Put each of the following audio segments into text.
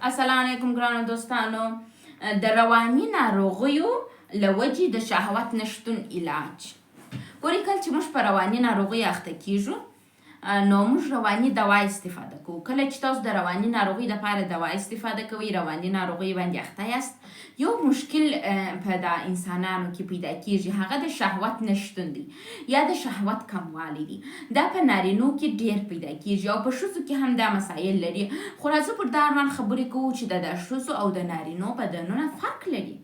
السلام علیکم ګرانو دوستانو. د رواني ناروغیو له وجې د شهوت نشتون علاج. ګورئ کله چې موږ په رواني ناروغۍ اخته کیږو نو موږ رواني دوا استفاده کوو. کله چې تاسو د رواني ناروغۍ دپاره دوا استفاده کوئ، رواني ناروغۍ باندې اخته یاست، یو مشکل په د انسانانو کې پیدا کیږي، هغه د شهوت نشتون دی یا د شهوت کموالی دی. دا په نارینو کې ډیر پیدا کیږي او په ښځو کې هم دا مسایل لري. خو راځو پر دا اړوند خبرې کوو چې د ښځو او د نارینو بدنونه فرق لري.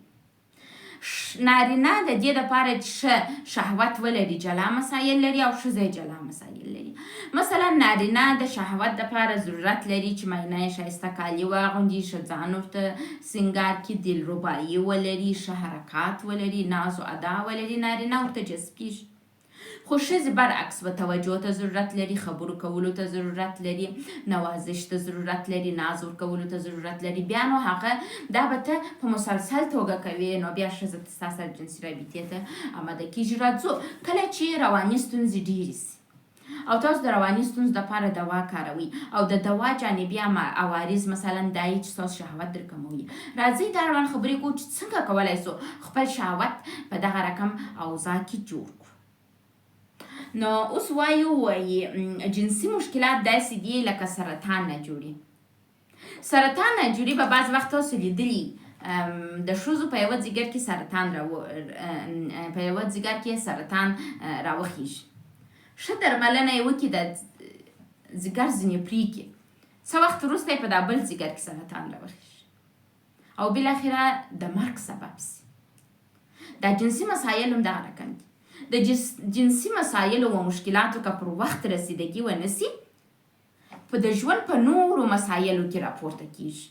نارینه د دې دپاره چې شهوت ولري جلا مسایل لري او ښځه جلا مسایل لري. مثلا نارینه د شهوت دپاره ضرورت لري چې ماینه یې ښایسته کالي واغوندي، ښه ځان ورته سینګار کړي، دلربایي ولري، ښه حرکات ولري، ناز و ادا ولري، نارینه ورته جذب کیږي. خو ښځې برعکس به توجه ته ضرورت لري، خبرو کولو ته ضرورت لري، نوازش ته ضرورت لري، ناز ورکولو ته ضرورت لري. بیا نو هغه دا به ته په مسلسل توګه کوي، نو بیا ښځه ستا سره جنسي رابطې ته آماده کیږي. راځو کله چې رواني ستونزې ډېرې سي او تاسو د رواني ستونزو دپاره دوا کاروئ او د دوا جانبي عوارض مثلا دا یي چې ستاسو شهوت در کموي، راځئ دا اړوند خبرې کوو چې څنګه کولی سو خپل شهوت په دغه رقم اوضاع کې جوړ کړو. نو اوس وایي جنسي مشکلات داسې دي لکه سرطان نه جوړي. سرطان نه جوړي به بعض وخت تاسو لیدلي د ښځو په یوه ځیګر کې سرطان راوخیږي. ښه درملنه یې وکړي، د ځیګر ځینې پرېږدي، څه وخت وروسته یې په دا بل ځیګر کې سرطان راوخیږي او بالاخره د مرګ سبب سي. دا جنسي مسایل هم دغه رقم دي. د جنسي مسایلو و مشکلاتو که پر وخت رسیدګي ونه سي، په د ژوند په نورو مسایلو کې راپورته کیږي.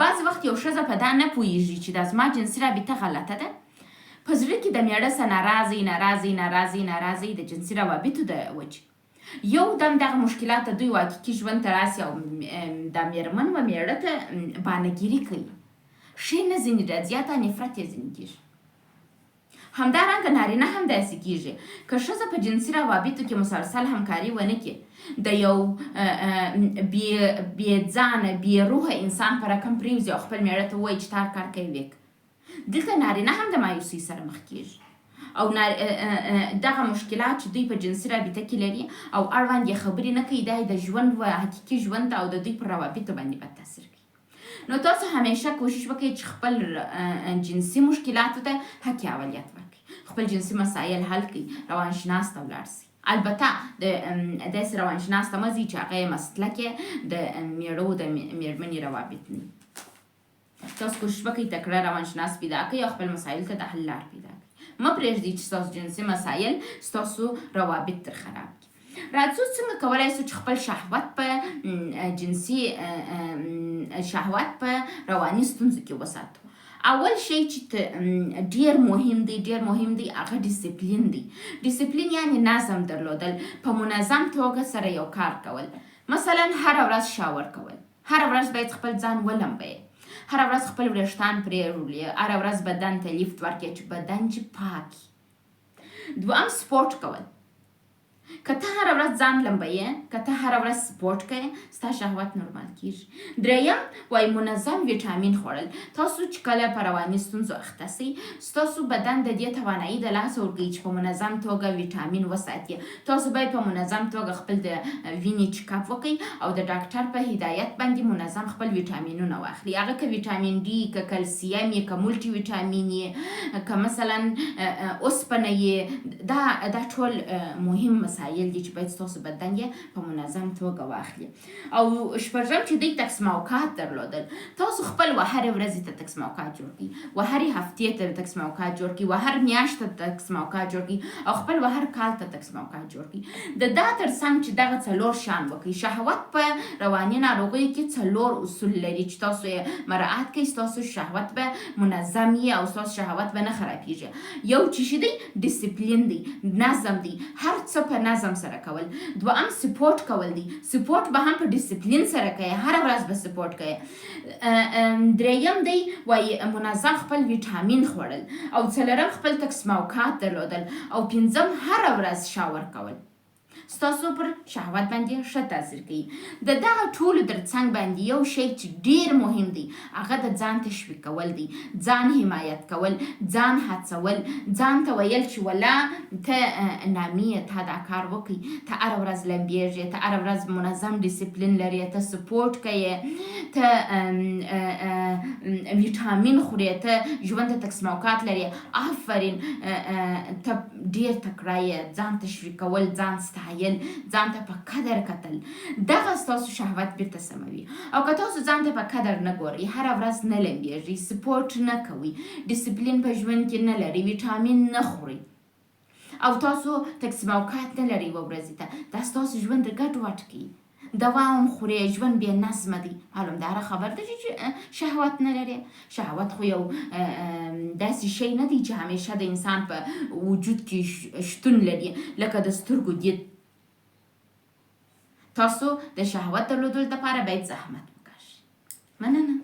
بعض وخت یو ښځه په دا نه پوهیږي چې دا زما جنسي رابطه غلطه ده، په زړه کې د میړه څخه ناراضي د جنسي روابطو د وجې یو دم دغه مشکلات د دوی واقعي ژوند ته راسي او دا میرمن و میړه ته بانهګیري کوي. ښې نه ځینې راځي، یا تا نفرت یې ځینې کیږي. همدارنګه نارینه هم داسې کیږي که ښځه په جنسي روابطو کې مسلسل همکاري ونه کړي، د یو بې ځانه بې روحه انسان په رقم پرېوځي او خپل میړه ته ووایي چې تا کار کوي ویک، دلته نارینه هم د مایوسۍ سره مخ کیږي او دغه مشکلات چې دوی په جنسي رابطه کې لري او اړوند یې خبرې نه کوي، دا یې د ژوند و حقیقي ژوند ته او د دوی پر روابطو باندې بد تاثیر کوي. نو تاسو همیشه کوشش وکړئ چې خپل جنسي مشکلاتو ته حقي اولویت ورکړئ، خپل جنسي مسایل حل کړئ، روانشناس ته ولاړ سئ. البته داسې روانشناس ته مه ځئ چې هغه یې مسلک د میړه و د میرمنې روابط نه وي. تاسو کوشش وکړئ تکړه روانشناس پیدا کړئ او خپل مسایلو ته د حل لار پیدا کړئ. مه پرېږدئ چې ستاسو جنسي مسایل ستاسو روابط تر خراب کړي. راځو څنګه کولی سو چې خپل شهوت په رواني ستونزو کې وساتو. اول شی چې ډیر مهم دی هغه ډیسپلین دی. ډیسپلین یعنی نظم درلودل، په منظم توګه سره یو کار کول. مثلا هره ورځ شاور کول، هره ورځ باید خپل ځان ولمبئ، هره ورځ خپل وریښتان پرېولئ، هره ورځ بدن ته لیفت ورکړئ چې بدن چې پاک. دویم سپورټ کول. که ته هره ورځ ځان لمبئ، که ته هره ورځ سپورټ کوې، ستا شهوت نورمال کیږي. دریم وایي منظم ویټامین خوړل. تاسو چې کله په رواني ستونزو اخته سئ، ستاسو بدن د دې توانایي د لاسه ورکوي چې په منظم توګه ویټامین وساتي. تاسو باید په منظم توګه خپل د وینې چیکاپ وکړئ او د ډاکټر په هدایت باندې منظم خپل ویټامینونه واخلي. هغه که ویټامین ډي، که کلسیم یې، که مولټي ویټامین یې، که مثلا اوسپنه یې، دا ټول مهم مسایل دي چې باید ستاسو بدن یې په منظم توګه واخلي. او شپږم چې دوی تقسیموقات درلودل. تاسو خپل و هرې ورځې ته تقسیموقات جوړ کړئ، و هرې هفتې ته تقسیموقات جوړ کړئ، و هر میاشت ته تقسیموقات جوړ کړئ او خپل و هر کال ته تقسیموقات جوړ کړئ. د دا تر څنګ چې دغه څلور شیان وکړئ. شهوت په رواني ناروغیو کې څلور اصول لري چې تاسو یې مراعات کړئ، ستاسو شهوت به منظم وي او ستاسو شهوت به نه خرابیږي. یو چې دی ډیسپلین دی، نظم دی، هر څه په نظم سره کول. دویم سپورټ کول دی. سپورټ به هم په ډیسپلین سره کوي، هره ورځ به سپورټ کوي. دریم دی وایي منظم خپل ویټامین خوړل او څلورم خپل تقسیموقات درلودل او پنځم هره ورځ شاور کول. ستاسو پر شهوت باندې ښه تاثیر کوي. د دغه ټولو تر څنګ باندې یو شی چې ډیر مهم دی هغه د ځان تشویق کول دی، ځان حمایت کول، ځان هڅول، ځان ته ویل چې ولا ته نامي ته دا کار وکړي، ته هره ورځ لمبېږې، ته هره ورځ منظم ډیسپلین لري، ته سپورټ کوې، ته ویټامین خورې، ته ژوند ته تکسموکات لري، آفرین ته ډیر تکړه یې. ځان تشویق کول، ځان ستایل، ځان ته په قدر کتل، دغه ستاسو شهوت بیرته سموي. او که تاسو ځان ته په قدر نه ګورئ، هره ورځ نه لمبېږئ، سپورټ نه کوئ، ډیسپلین په ژوند کې نه لرئ، ویټامین نه خورئ او تاسو تکسموکات نه لرئ یوه ورځې ته، دا ستاسو ژوند ګډوډ کوي. دوا هم خورې، ژوند بې نظمه دی. معلومداره خبر ده چې شهوت نه لرې. شهوت خو یو داسې شی نه دی چې همیشه د انسان په وجود کې شتون لري، لکه د سترګو دید. تاسو د شهوت درلودلو لپاره باید زحمت وکړئ. مننه.